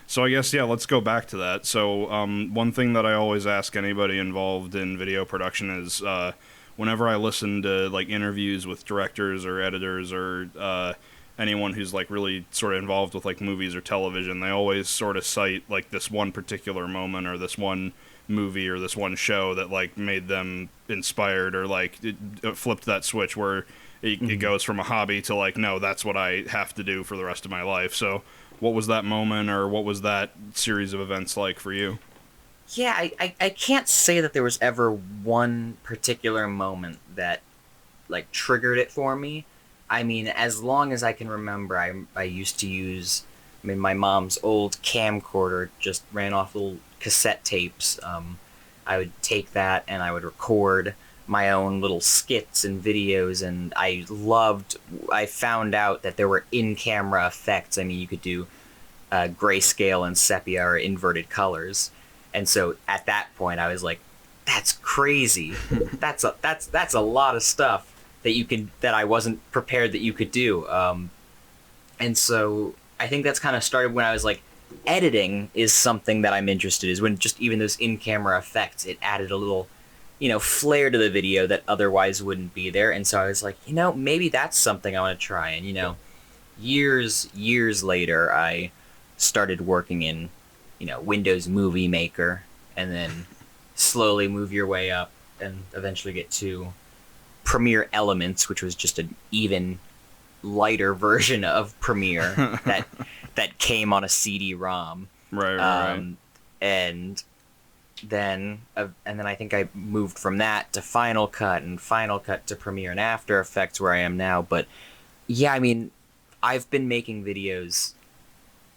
So I guess, yeah, let's go back to that. So one thing that I always ask anybody involved in video production is whenever I listen to like interviews with directors or editors or anyone who's like really sort of involved with like movies or television, they always sort of cite like this one particular moment or this one movie or this one show that like made them inspired or like it flipped that switch where it goes from a hobby to like, no, that's what I have to do for the rest of my life. So what was that moment or what was that series of events like for you? Yeah, I can't say that there was ever one particular moment that like triggered it for me. I mean, as long as I can remember, I used to use, I mean, my mom's old camcorder just ran off little cassette tapes. I would take that and I would record my own little skits and videos, and I found out that there were in-camera effects. I mean, you could do grayscale and sepia or inverted colors. And so at that point I was like, that's crazy. that's a lot of stuff that I wasn't prepared that you could do. And so I think that's kind of started when I was like, editing is something that I'm interested in, is when just even those in-camera effects, it added a little, flair to the video that otherwise wouldn't be there. And so I was like, maybe that's something I want to try. And, years later, I started working in, Windows Movie Maker, and then slowly move your way up and eventually get to Premiere Elements, which was just an even lighter version of Premiere that came on a CD-ROM. Right. And then I think I moved from that to Final Cut, and Final Cut to Premiere and After Effects, where I am now. But yeah, I mean, I've been making videos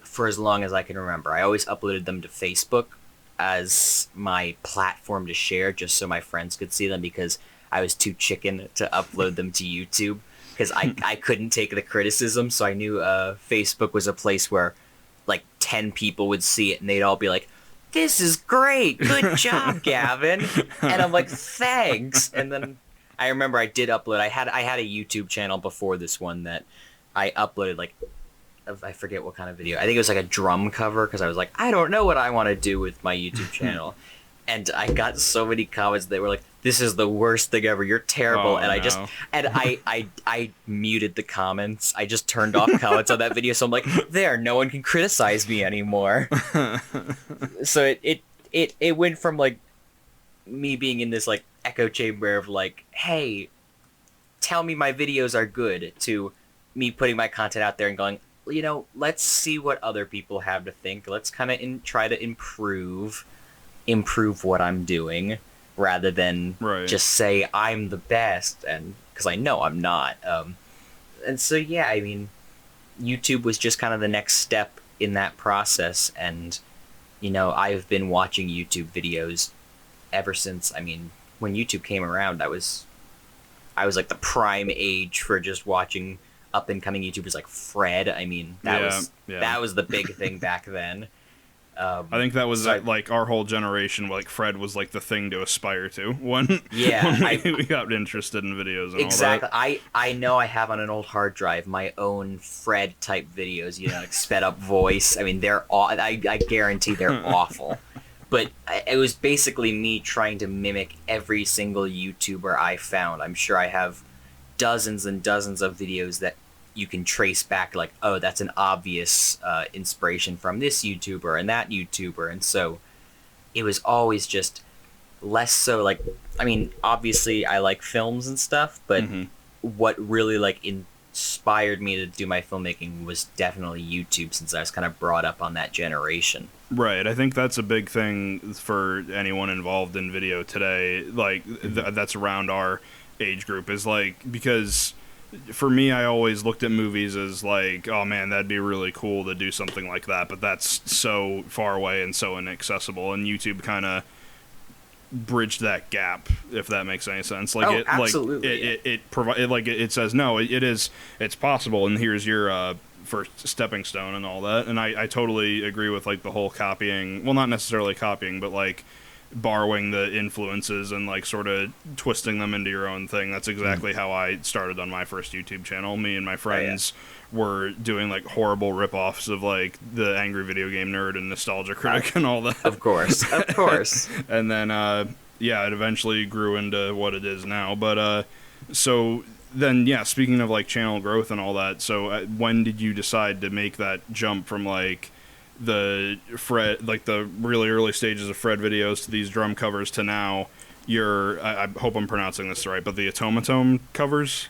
for as long as I can remember. I always uploaded them to Facebook as my platform to share, just so my friends could see them, because I was too chicken to upload them to YouTube, because I couldn't take the criticism. So I knew Facebook was a place where like 10 people would see it and they'd all be like, "This is great, good job, Gavin." And I'm like, "Thanks." And then I remember I did upload. I had a YouTube channel before this one that I uploaded, like, I forget what kind of video. I think it was like a drum cover, because I was like, I don't know what I want to do with my YouTube channel. And I got so many comments that were like, "This is the worst thing ever. You're terrible." Oh, and I muted the comments. I just turned off comments on that video. So I'm like, no one can criticize me anymore. So it went from like me being in this like echo chamber of like, hey, tell me my videos are good, to me putting my content out there and going, let's see what other people have to think. Let's kind of try to improve what I'm doing, rather than just say I'm the best, and because I know I'm not. And so yeah, I mean, YouTube was just kind of the next step in that process, and I've been watching YouTube videos ever since. I mean, when YouTube came around, I was like the prime age for just watching up and coming YouTubers like Fred. I mean, that was the big thing back then. I think that was like our whole generation. Like Fred was like the thing to aspire to when we got interested in videos and exactly. all that. I know I have on an old hard drive my own Fred type videos. Like sped up voice. I mean, I guarantee they're awful. But it was basically me trying to mimic every single YouTuber I found. I'm sure I have dozens and dozens of videos that you can trace back, like, oh, that's an obvious inspiration from this YouTuber and that YouTuber. And so it was always just less so like, I mean, obviously I like films and stuff, but what really like inspired me to do my filmmaking was definitely YouTube, since I was kind of brought up on that generation. Right. I think that's a big thing for anyone involved in video today, like that's around our age group, is like, because for me, I always looked at movies as like, oh man, that'd be really cool to do something like that, but that's so far away and so inaccessible, and YouTube kind of bridged that gap, if that makes any sense. Like, absolutely. It says no, it's possible, and here's your first stepping stone and all that. And I totally agree with like the whole copying, well, not necessarily copying, but like borrowing the influences and like sort of twisting them into your own thing. That's exactly how I started on my first YouTube channel. Me and my friends were doing like horrible rip-offs of like the Angry Video Game Nerd and Nostalgia Critic and all that. Of course. And then it eventually grew into what it is now. But so then, yeah, speaking of like channel growth and all that, so when did you decide to make that jump from like the really early stages of Fred videos to these drum covers to now I hope I'm pronouncing this right, but the Otomatone covers?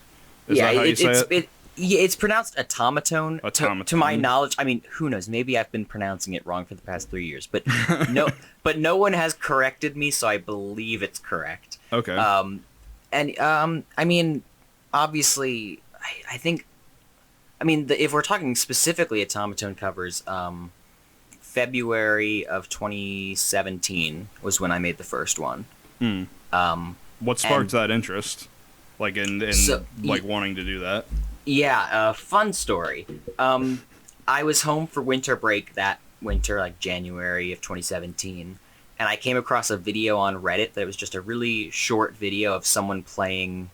Is that how you say it? It's pronounced Otomatone. Otomatone. To my knowledge, I mean, who knows? Maybe I've been pronouncing it wrong for the past 3 years, but no one has corrected me, so I believe it's correct. Okay. I mean, obviously, I think, if we're talking specifically Otomatone covers, February of 2017 was when I made the first one. What sparked that interest? Like in wanting to do that? Yeah, fun story. I was home for winter break that winter, like January of 2017, and I came across a video on Reddit that was just a really short video of someone playing,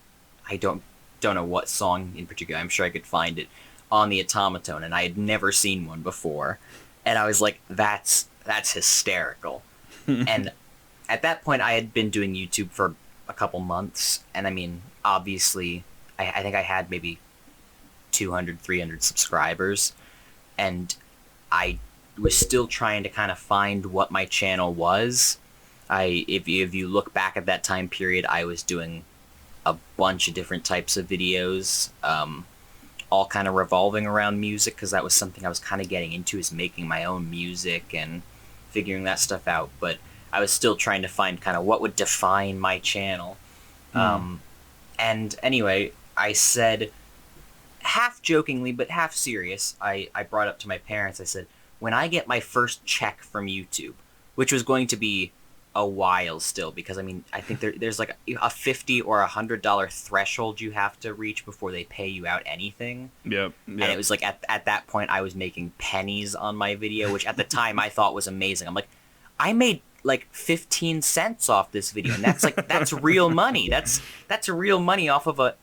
I don't know what song in particular, I'm sure I could find it, on the Otomatone, and I had never seen one before. And I was like, that's hysterical. And at that point, I had been doing YouTube for a couple months, and I mean, obviously, I think I had maybe 200, 300 subscribers, and I was still trying to kind of find what my channel was. If you look back at that time period, I was doing a bunch of different types of videos, all kind of revolving around music, because that was something I was kind of getting into, is making my own music and figuring that stuff out. But I was still trying to find kind of what would define my channel. And anyway, I said, half jokingly but half serious, I brought up to my parents, I said, when I get my first check from YouTube, which was going to be a while still, because I mean, I think there's like a $50 or $100 threshold you have to reach before they pay you out anything. Yep. And it was like at that point I was making pennies on my video, which at the time I thought was amazing. I'm like, I made like 15 cents off this video, and that's real money. That's real money off of a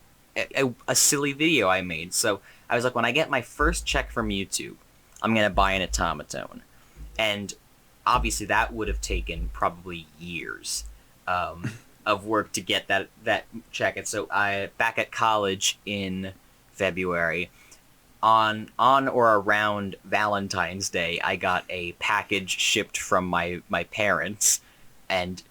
silly video I made. So I was like, when I get my first check from YouTube, I'm gonna buy an Otomatone. And obviously that would have taken probably years of work to get that check. And so back at college in February, on or around Valentine's Day, I got a package shipped from my parents, and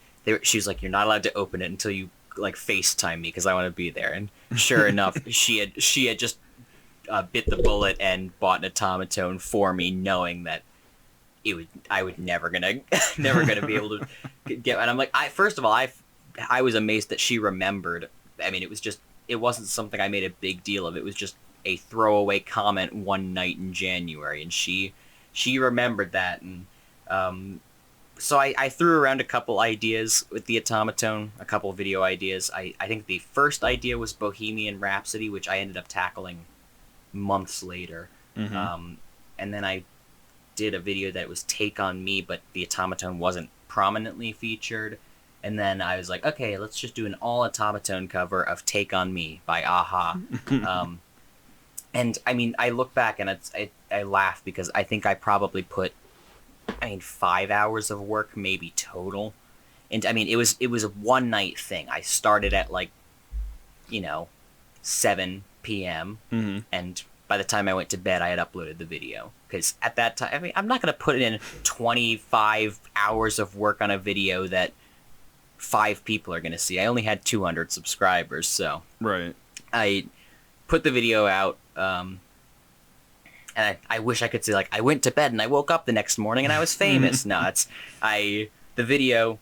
she was like, "You're not allowed to open it until you like FaceTime me, because I want to be there." And sure enough, she had just bit the bullet and bought an Otomatone for me, knowing that I would never gonna be able to get. And I'm like, first of all, I was amazed that she remembered. I mean, it wasn't something I made a big deal of. It was just a throwaway comment one night in January, and she remembered that. And so I threw around a couple ideas with the Otomatone, a couple video ideas. I think the first idea was Bohemian Rhapsody, which I ended up tackling months later. And then I did a video that was Take On Me, but the Otomatone wasn't prominently featured. And then I was like, okay, let's just do an all Otomatone cover of Take On Me by Aha. And I mean, I look back and I laugh, because I think I probably put 5 hours of work maybe total. And I mean, it was a one night thing. I started at 7 p.m. And by the time I went to bed, I had uploaded the video. Because at that time, I mean, I'm not going to put in 25 hours of work on a video that 5 people are going to see. I only had 200 subscribers, so right. I put the video out, and I wish I could say, I went to bed and I woke up the next morning and I was famous. No, the video,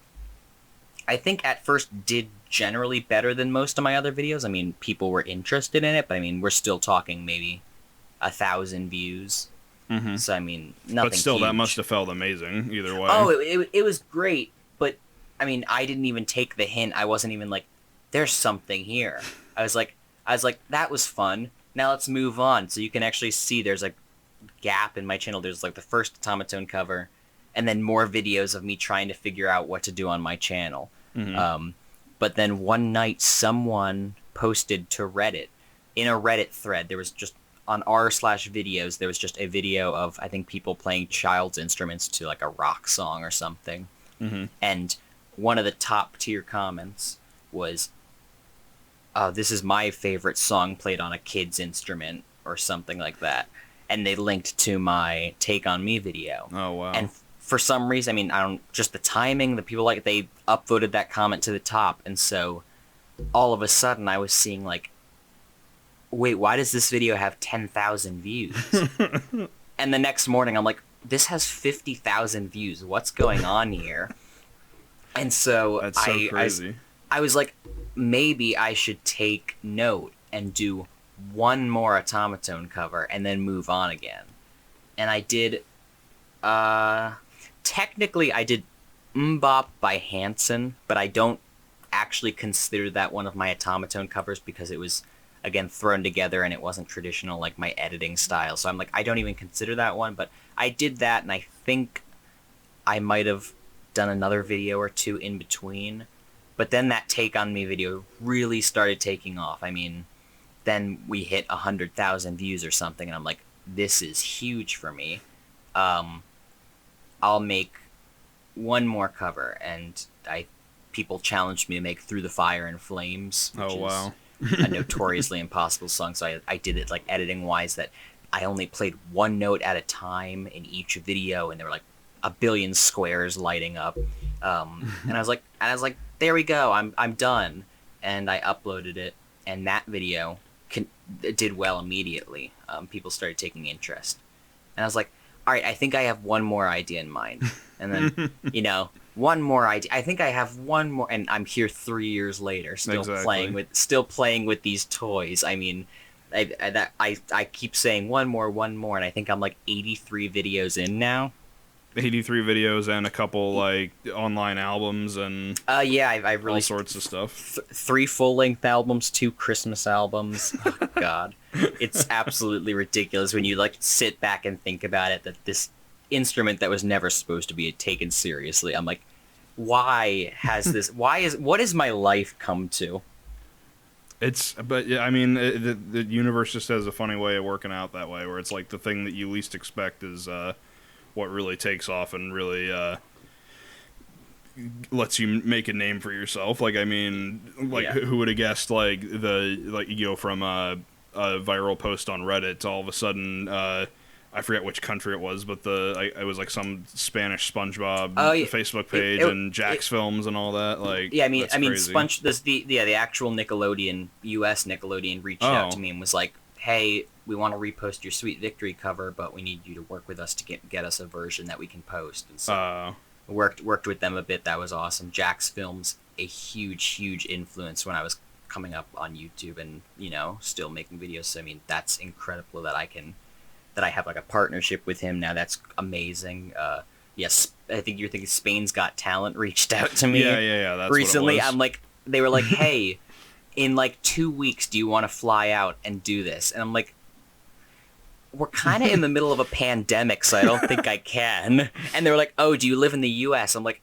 I think at first did generally better than most of my other videos. I mean, people were interested in it, but I mean, we're still talking maybe 1,000 views. So I mean, nothing. But still, huge. That must have felt amazing either way. Oh, it was great, but I mean, I didn't even take the hint. I wasn't even like, there's something here. I was like, that was fun. Now let's move on. So you can actually see there's a gap in my channel. There's like the first Otomatone cover, and then more videos of me trying to figure out what to do on my channel. But then one night, someone posted to Reddit, in a Reddit thread, there was just on r/videos, there was just a video of, I think, people playing child's instruments to like a rock song or something. Mm-hmm. And one of the top tier comments was, this is my favorite song played on a kid's instrument or something like that. And they linked to my Take On Me video. Oh, wow. And for some reason, I mean, just the timing, the people, like, they upvoted that comment to the top. And so all of a sudden I was seeing like, wait, why does this video have 10,000 views? And the next morning I'm like, this has 50,000 views. What's going on here? And so that's so crazy. I was like, maybe I should take note and do one more Otomatone cover and then move on again. And I did, technically I did Mbop by Hanson, but I don't actually consider that one of my Otomatone covers because it was, again, thrown together and it wasn't traditional, like my editing style. So I'm like, I don't even consider that one, but I did that, and I think I might have done another video or two in between. But then that Take On Me video really started taking off. I mean, then we hit 100,000 views or something, and I'm like, this is huge for me. I'll make one more cover, and people challenged me to make Through the Fire and Flames, which wow. is a notoriously impossible song. So I did it like editing wise, that I only played one note at a time in each video, and there were like a billion squares lighting up. And I was like, there we go, I'm done. And I uploaded it, and that video did well immediately. People started taking interest, and I was like, all right, I think I have one more idea in mind. And then, one more idea. I think I have one more, and I'm here 3 years later, still playing with these toys. I mean, I keep saying one more, and I think I'm like 83 videos in now. 83 videos and a couple like online albums and yeah, I've released all sorts of stuff. 3 full-length albums, 2 Christmas albums. Oh God, it's absolutely ridiculous when you like sit back and think about it, that this instrument that was never supposed to be taken seriously. I'm like, why has this? What has my life come to? But yeah, I mean, the universe just has a funny way of working out that way, where it's like the thing that you least expect is what really takes off and really lets you make a name for yourself. Like, I mean, like, yeah. Who would have guessed, like, you go from a viral post on Reddit to all of a sudden, I forget which country it was, but it was like some Spanish SpongeBob Facebook page and Jack's Films and all that. Like, yeah, I mean, crazy. The actual Nickelodeon, US Nickelodeon reached out to me and was like, hey, we want to repost your Sweet Victory cover, but we need you to work with us to get us a version that we can post. And so worked with them a bit. That was awesome. Jack's Films, a huge influence when I was coming up on YouTube and, still making videos. So, I mean, that's incredible that I have like a partnership with him now. That's amazing. Yes, I think you're thinking Spain's Got Talent reached out to me. Yeah. That's recently. What it was. I'm like, they were like, hey, in like 2 weeks, do you want to fly out and do this? And I'm like, we're kind of in the middle of a pandemic, so I don't think I can. And they were like, oh, do you live in the U.S.? I'm like,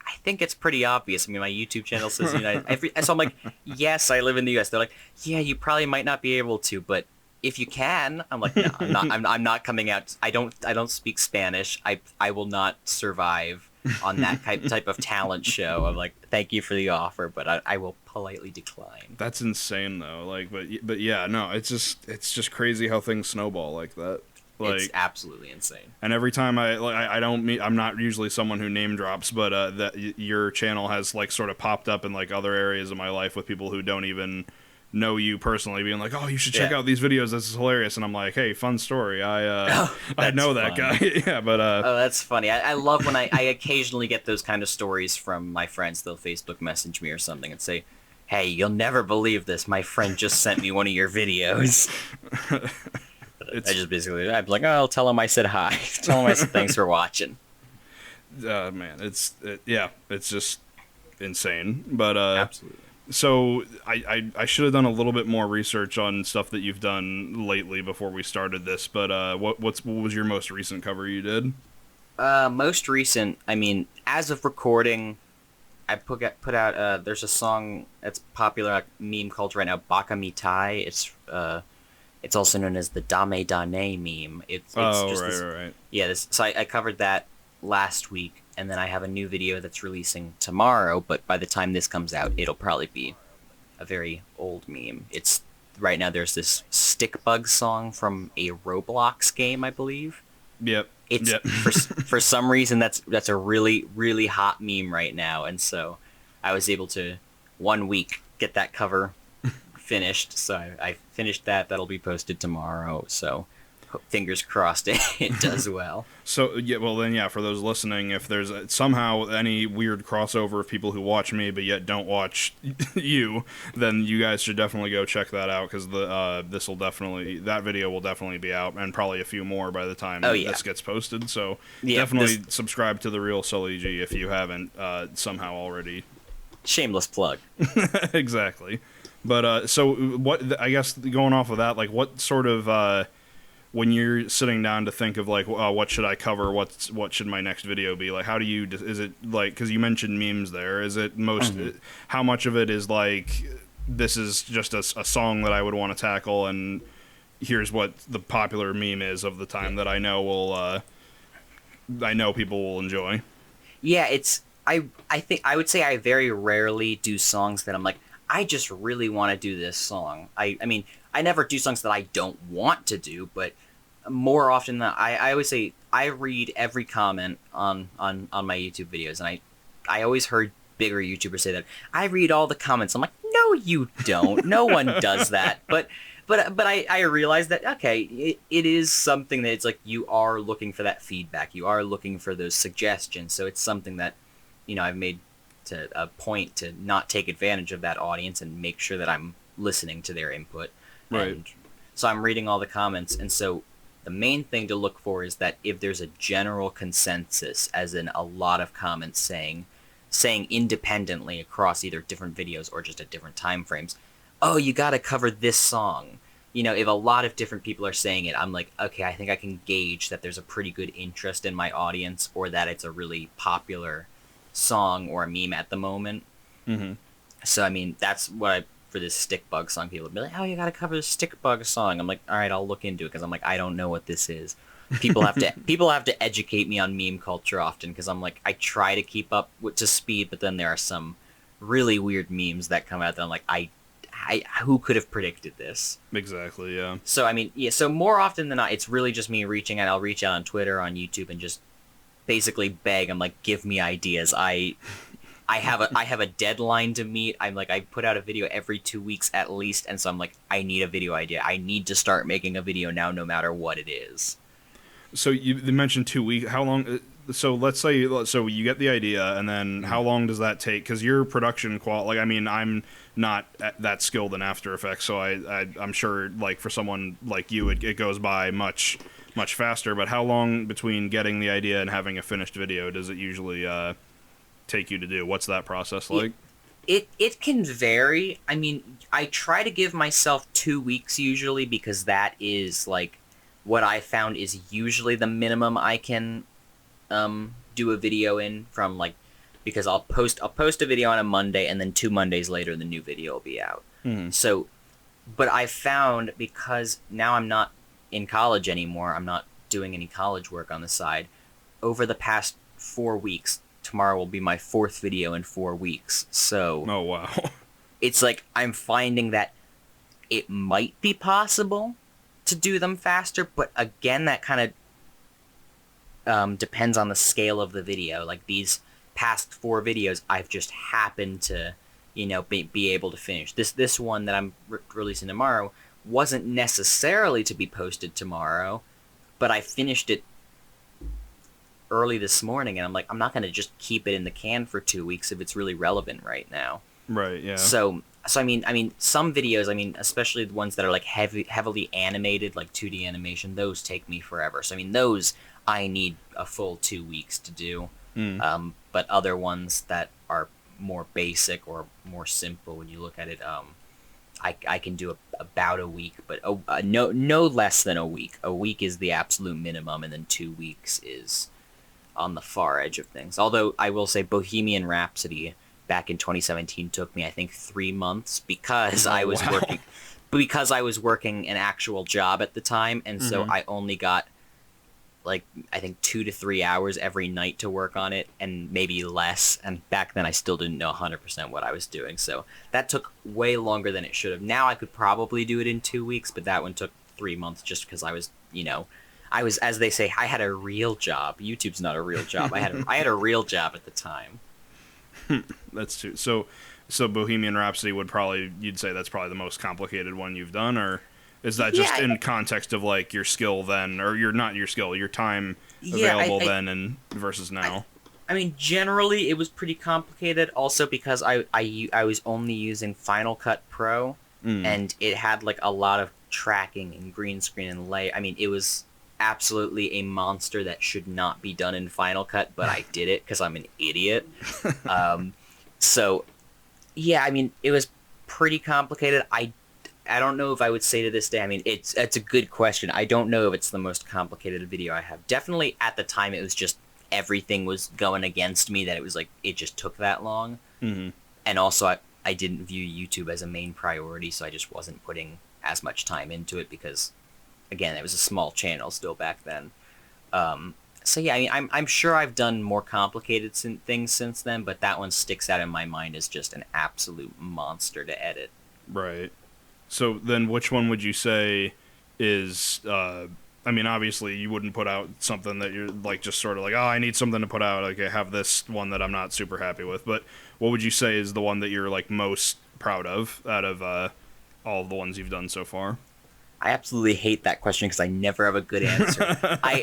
I think it's pretty obvious. I mean, my YouTube channel says United. So I'm like, yes, I live in the U.S. They're like, yeah, you probably might not be able to, but if you can. I'm like, no, I'm not coming out. I don't speak Spanish. I will not survive on that type of talent show. I'm like, thank you for the offer, but I will politely decline. That's insane though. Like, but yeah, no, it's just crazy how things snowball like that. Like, it's absolutely insane. And every time I'm not usually someone who name drops, but that your channel has like sort of popped up in like other areas of my life with people who don't even know you personally, being like, oh, you should check out these videos, this is hilarious. And I'm like, hey, fun story, I know that guy. Yeah, but oh, that's funny. I love when I occasionally get those kind of stories from my friends. They'll Facebook message me or something and say, hey, you'll never believe this, my friend just sent me one of your videos. I just basically, I'm like, oh, I'll tell him I said hi. Tell him I said thanks for watching. Man, it's just insane. But absolutely. So I should have done a little bit more research on stuff that you've done lately before we started this. But what was your most recent cover you did? Most recent, I mean, as of recording, I put out. There's a song that's popular, like, meme culture right now, Baka Mitai. It's It's also known as the Dame Dane meme. It's Oh, just right, this, right. yeah. So I covered that last week, and then I have a new video that's releasing tomorrow. But by the time this comes out, it'll probably be a very old meme. It's right now. There's this stick bug song from a Roblox game, I believe. Yep. It's Yep. for some reason that's a really really hot meme right now, and so I was able to 1 week get that cover finished. So I finished that. That'll be posted tomorrow. So fingers crossed it does well. So yeah, well then yeah, for those listening, if there's somehow any weird crossover of people who watch me but yet don't watch you, then you guys should definitely go check that out, because that video will definitely be out, and probably a few more by the time this gets posted. So definitely subscribe to the Real Sully G if you haven't somehow already. Shameless plug. Exactly. But so what? I guess going off of that, like what sort of when you're sitting down to think of like what should I cover, what should my next video be, like how do you, is it like, because you mentioned memes there, is it how much of it is like this is just a song that I would want to tackle, and here's what the popular meme is of the time that I know people will enjoy? Yeah, I think I would say I very rarely do songs that I'm like, I just really want to do this song. I mean, I never do songs that I don't want to do, but more often than I always say I read every comment on my YouTube videos, and I always heard bigger YouTubers say that I read all the comments. I'm like, no, you don't. No one does that. But I realized that it is something that it's like you are looking for that feedback. You are looking for those suggestions. So it's something that I've made to a point to not take advantage of that audience and make sure that I'm listening to their input. Right. And so I'm reading all the comments, and so the main thing to look for is that if there's a general consensus, as in a lot of comments saying independently across either different videos or just at different time frames, oh, you got to cover this song. If a lot of different people are saying it, I'm like, okay, I think I can gauge that there's a pretty good interest in my audience, or that it's a really popular song or a meme at the moment. Mm-hmm. So I mean, that's what for this stick bug song, people would be like, oh, you gotta cover the stick bug song. I'm like, all right, I'll look into it, because I'm like, I don't know what this is. People have to educate me on meme culture often, because I'm like, I try to keep up to speed, but then there are some really weird memes that come out that I'm like, I who could have predicted this? Exactly, yeah. So I mean, yeah, so more often than not, it's really just me reaching out. I'll reach out on Twitter, on YouTube, and just basically beg. I'm like, give me ideas. I have a deadline to meet. I'm like, I put out a video every 2 weeks at least, and so I'm like, I need a video idea. I need to start making a video now, no matter what it is. So you mentioned 2 weeks. How long? So let's say you get the idea, and then how long does that take? Because your production like, I mean, I'm not that skilled in After Effects, so I'm sure like for someone like you, it goes by much faster. But how long between getting the idea and having a finished video does it usually take you to do? What's that process like? It can vary. I mean, I try to give myself 2 weeks usually, because that is like what I found is usually the minimum I can do a video in, from like, because I'll post a video on a Monday, and then 2 Mondays later the new video will be out. Mm-hmm. So, but I found, because now I'm not in college anymore, I'm not doing any college work on the side, over the past 4 weeks, tomorrow will be my 4th video in 4 weeks. So, oh wow. It's like I'm finding that it might be possible to do them faster, but again, that kind of depends on the scale of the video. Like these past 4 videos, I've just happened to, be able to finish. This one that I'm releasing tomorrow wasn't necessarily to be posted tomorrow, but I finished it early this morning, and I'm like, I'm not going to just keep it in the can for 2 weeks if it's really relevant right now. Right, yeah. So I mean, some videos, I mean, especially the ones that are like heavily animated, like 2D animation, those take me forever. So I mean, those I need a full 2 weeks to do. But other ones that are more basic or more simple, when you look at it, I can do about a week, but no less than a week. A week is the absolute minimum, and then 2 weeks is on the far edge of things. Although I will say Bohemian Rhapsody back in 2017 took me, I think, 3 months, because I was working because I was working an actual job at the time, and so I only got like I think 2 to 3 hours every night to work on it, and maybe less. And back then I still didn't know 100% what I was doing, so that took way longer than it should have. Now I could probably do it in 2 weeks, but that one took 3 months just because I was, I was, as they say, I had a real job. YouTube's not a real job. I had a real job at the time. That's true. So Bohemian Rhapsody you'd say that's probably the most complicated one you've done, or is that just in context of like your skill then, or your time available then and versus now? I mean, generally it was pretty complicated. Also because I was only using Final Cut Pro, and it had like a lot of tracking and green screen and lay. I mean, it was absolutely a monster that should not be done in Final Cut, but I did it because I'm an idiot. So, yeah, I mean, it was pretty complicated. I don't know if I would say to this day, I mean, it's a good question. I don't know if it's the most complicated video I have. Definitely at the time, it was just everything was going against me, that it was like, it just took that long. And also, I didn't view YouTube as a main priority, so I just wasn't putting as much time into it because, again, it was a small channel still back then. So yeah, I mean, I'm sure I've done more complicated things since then, but that one sticks out in my mind as just an absolute monster to edit. Right. So then which one would you say is, I mean, obviously you wouldn't put out something that you're like just sort of like, oh, I need something to put out. Like I have this one that I'm not super happy with, but what would you say is the one that you're like most proud of out of all of the ones you've done so far? I absolutely hate that question because I never have a good answer. I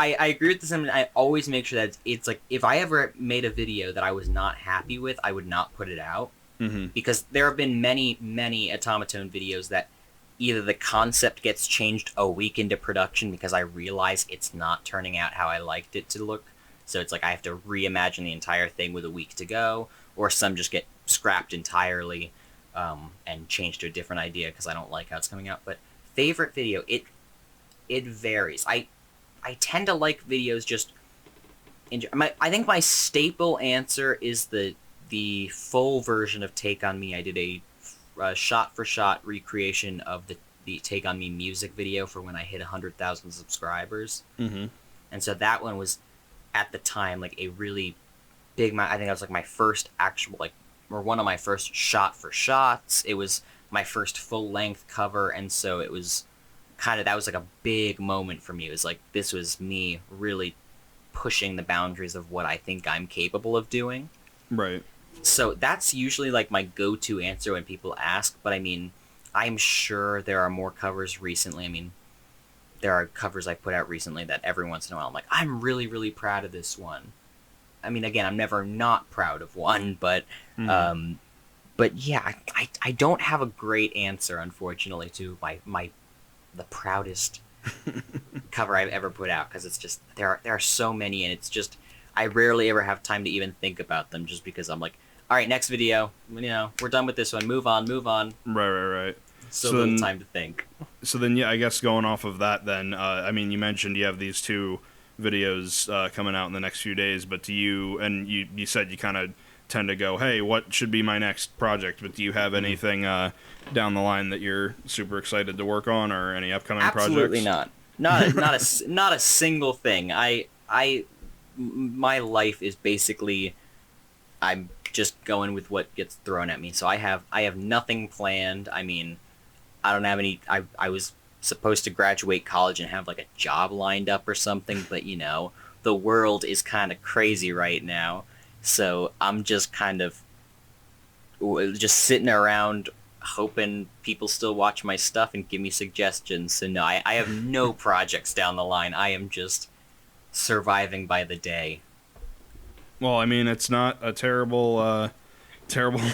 agree with this. I always make sure that it's like, if I ever made a video that I was not happy with, I would not put it out. Because there have been many Otomatone videos that either the concept gets changed a week into production because I realize it's not turning out how I liked it to look. So it's like I have to reimagine the entire thing with a week to go, or some just get scrapped entirely. And changed to a different idea because I don't like how it's coming out. But favorite video, it varies. I tend to like videos just. I think my staple answer is the full version of Take On Me. I did a shot-for-shot recreation of the Take On Me music video for when I hit 100,000 subscribers. And so that one was, at the time, like a really big. I think that was like my first actual or one of my first shot-for-shots. It was my first full-length cover, and so it was that was like a big moment for me. It was like, this was me really pushing the boundaries of what I think I'm capable of doing. Right. So that's usually like my go-to answer when people ask, but I mean, I'm sure there are more covers recently. I mean, there are covers I put out recently that every once in a while I'm like, I'm really, really proud of this one. I mean, again, I'm never not proud of one, but yeah, I don't have a great answer, unfortunately, to the proudest cover I've ever put out, because it's just there are so many, and it's just I rarely ever have time to even think about them, just because I'm like, all right, next video, we're done with this one, move on. Right. So little time to think. So then, yeah, I guess going off of that, then I mean, you mentioned you have these 2 videos coming out in the next few days, but do you, and you said you kind of tend to go, hey, what should be my next project, but do you have anything down the line that you're super excited to work on, or any upcoming Absolutely projects? not a single thing. My life is basically, I'm just going with what gets thrown at me, so I have nothing planned. I mean, I don't have any. I was supposed to graduate college and have like a job lined up or something, but the world is kind of crazy right now, so I'm just kind of just sitting around hoping people still watch my stuff and give me suggestions. So no, I have no projects down the line. I am just surviving by the day. Well, I mean, it's not a terrible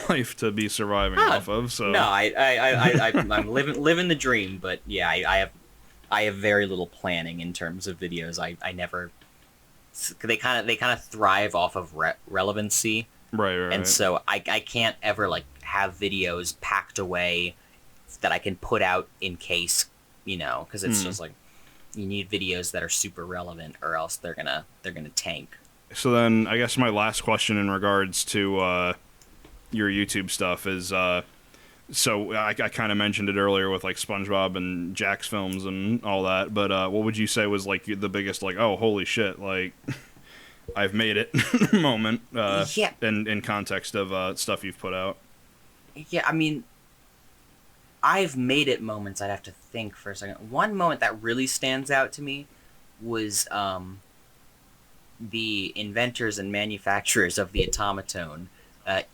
life to be surviving off of. So no, I'm living the dream. But yeah, I have very little planning in terms of videos. I never. They kind of thrive off of relevancy. Right. And so I can't ever like have videos packed away that I can put out in case, because it's just like, you need videos that are super relevant, or else they're gonna tank. So then, I guess my last question in regards to your YouTube stuff is, So I kind of mentioned it earlier with like SpongeBob and Jack's films and all that, but what would you say was like the biggest like, oh holy shit, like I've made it moment Yeah, in context of stuff you've put out? yeah. I mean, I've made it moments. I'd have to think for a second. One moment that really stands out to me was the inventors and manufacturers of the Otomatone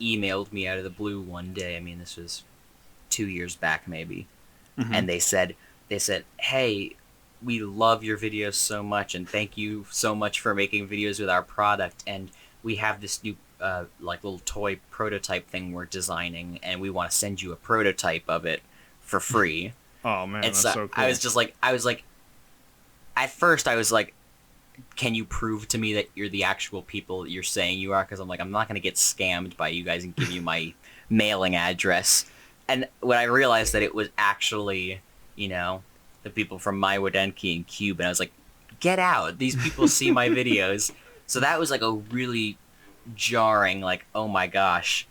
emailed me out of the blue one day. I mean, this was 2 years back maybe, Mm-hmm. and they said, "Hey, we love your videos so much, and thank you so much for making videos with our product. And we have this new like little toy prototype thing we're designing, and we want to send you a prototype of it for free." Oh man, And that's so so cool. I was like, at first I was like, can you prove to me that you're the actual people that you're saying you are? Because I'm like, I'm not going to get scammed by you guys and give you my mailing address. And when I realized that it was actually, the people from My Wodenki and Cube, and I was like, get out. These people see my videos. So that was like a really jarring, like, oh my gosh,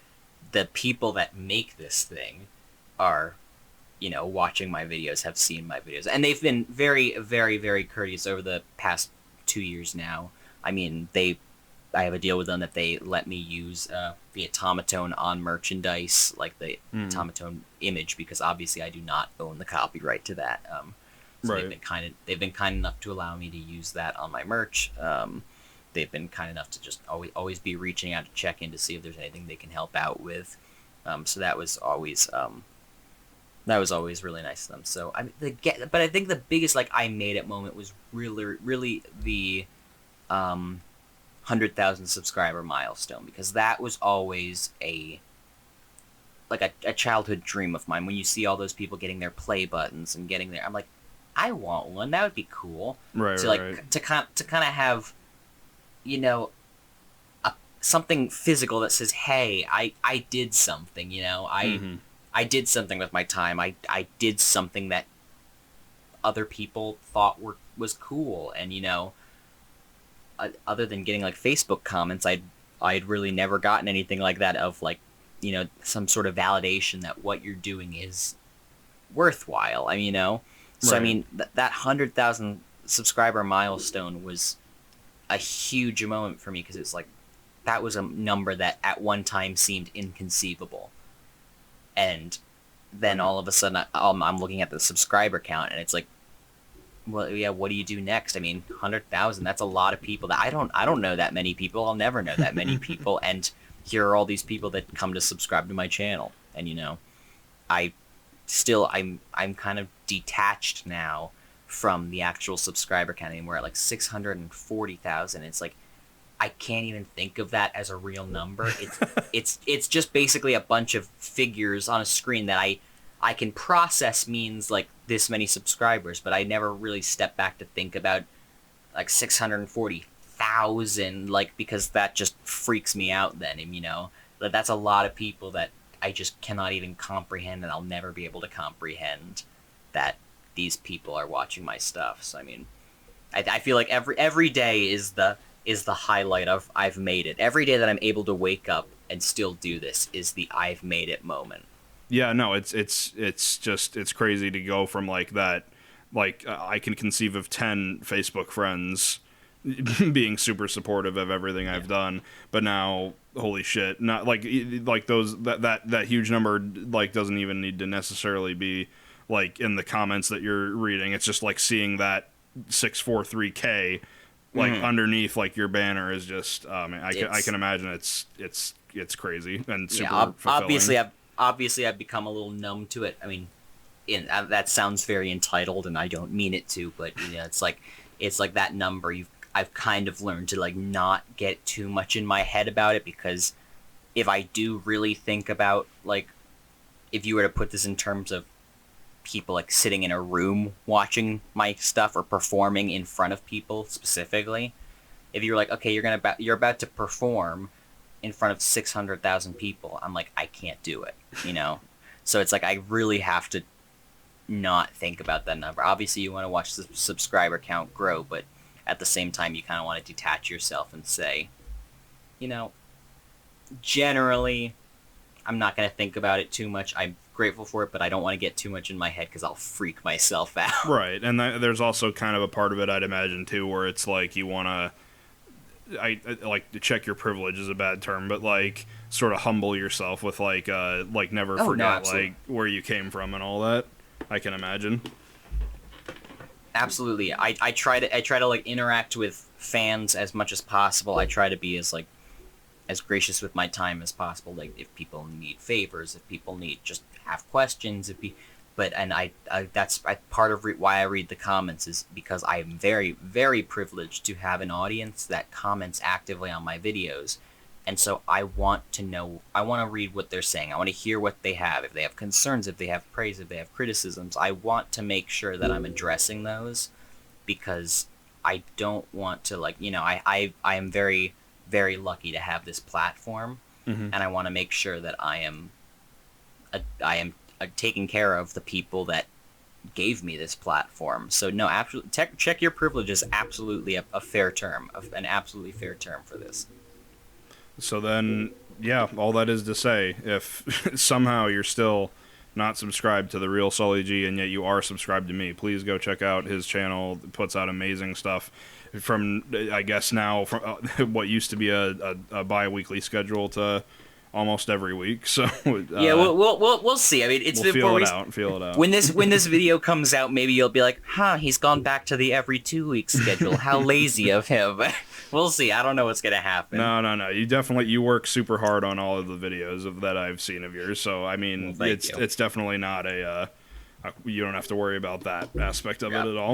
the people that make this thing are, watching my videos, have seen my videos. And they've been very, very, very courteous over the past 2 years now. I mean, I have a deal with them that they let me use the Otomatone on merchandise, like the Otomatone image, because obviously I do not own the copyright to that. So Right. they've been kind enough to allow me to use that on my merch. They've been kind enough to just always be reaching out to check in to see if there's anything they can help out with. So that was always really nice of them. So but I think the biggest like I made it moment was really the 100,000 subscriber milestone, because that was always a childhood dream of mine. When you see all those people getting their play buttons and getting there, I'm like, I want one. That would be cool. Right. To like Right. to kind of have, something physical that says, hey, I did something. Mm-hmm. I did something with my time. I did something that other people thought was cool. And other than getting like Facebook comments, I'd really never gotten anything like that of like, some sort of validation that what you're doing is worthwhile. I mean, so Right. I mean that 100,000 subscriber milestone was a huge moment for me, because it's like that was a number that at one time seemed inconceivable, and then all of a sudden I'm looking at the subscriber count and it's like, well, yeah, what do you do next? I mean, 100,000, that's a lot of people. That I don't know that many people. I'll never know that many people. And here are all these people that come to subscribe to my channel. And I'm kind of detached now from the actual subscriber count. And we're at like 640,000. It's like I can't even think of that as a real number. It's just basically a bunch of figures on a screen that I can process means like this many subscribers, but I never really step back to think about like 640,000, like, because that just freaks me out then. And that's a lot of people that I just cannot even comprehend, and I'll never be able to comprehend that these people are watching my stuff. So I mean, I feel like every day is the highlight of I've made it. Every day that I'm able to wake up and still do this is the I've made it moment. Yeah, no, it's just it's crazy to go from like that, like I can conceive of 10 Facebook friends being super supportive of everything I've done, but now holy shit, not like those that huge number like doesn't even need to necessarily be like in the comments that you're reading. It's just like seeing that 643K like underneath like your banner is just man, I can imagine it's crazy and super fulfilling. Obviously I've become a little numb to it. I mean, that sounds very entitled, and I don't mean it to, but it's like that number. I've kind of learned to like not get too much in my head about it, because if I do really think about, like, if you were to put this in terms of people like sitting in a room watching my stuff or performing in front of people specifically, if you're like, okay, you're about to perform in front of 600,000 people, I'm like, I can't do it, So it's like I really have to not think about that number. Obviously, you want to watch the subscriber count grow, but at the same time, you kind of want to detach yourself and say, generally, I'm not going to think about it too much. grateful for it, but I don't want to get too much in my head because I'll freak myself out. Right, and there's also kind of a part of it, I'd imagine, too, where it's like you want to, I like, to check your privilege is a bad term, but like sort of humble yourself with like never forget like where you came from and all that. I can imagine. Absolutely. I try to like interact with fans as much as possible. I try to be as gracious with my time as possible. Like if people need favors, if people need just have questions, that's part of why I read the comments is because I am very, very privileged to have an audience that comments actively on my videos. And so I want to read what they're saying. I want to hear what they have. If they have concerns, if they have praise, if they have criticisms, I want to make sure that I'm addressing those because I don't want to I am very, very lucky to have this platform, and I want to make sure that I am taking care of the people that gave me this platform. So no, absolutely, check your privilege is absolutely a fair term, an absolutely fair term for this. So then, yeah, all that is to say, if somehow you're still not subscribed to The Real Sully G and yet you are subscribed to me, please go check out his channel. It puts out amazing stuff from, I guess now, from what used to be a bi-weekly schedule to almost every week. So yeah, we'll see. I mean, we'll feel it out. When this video comes out, maybe you'll be like, he's gone back to the every 2 week schedule. How lazy of him. We'll see. I don't know what's gonna happen. No. You work super hard on all of the videos that I've seen of yours. So I mean, it's definitely not you don't have to worry about that aspect of it at all.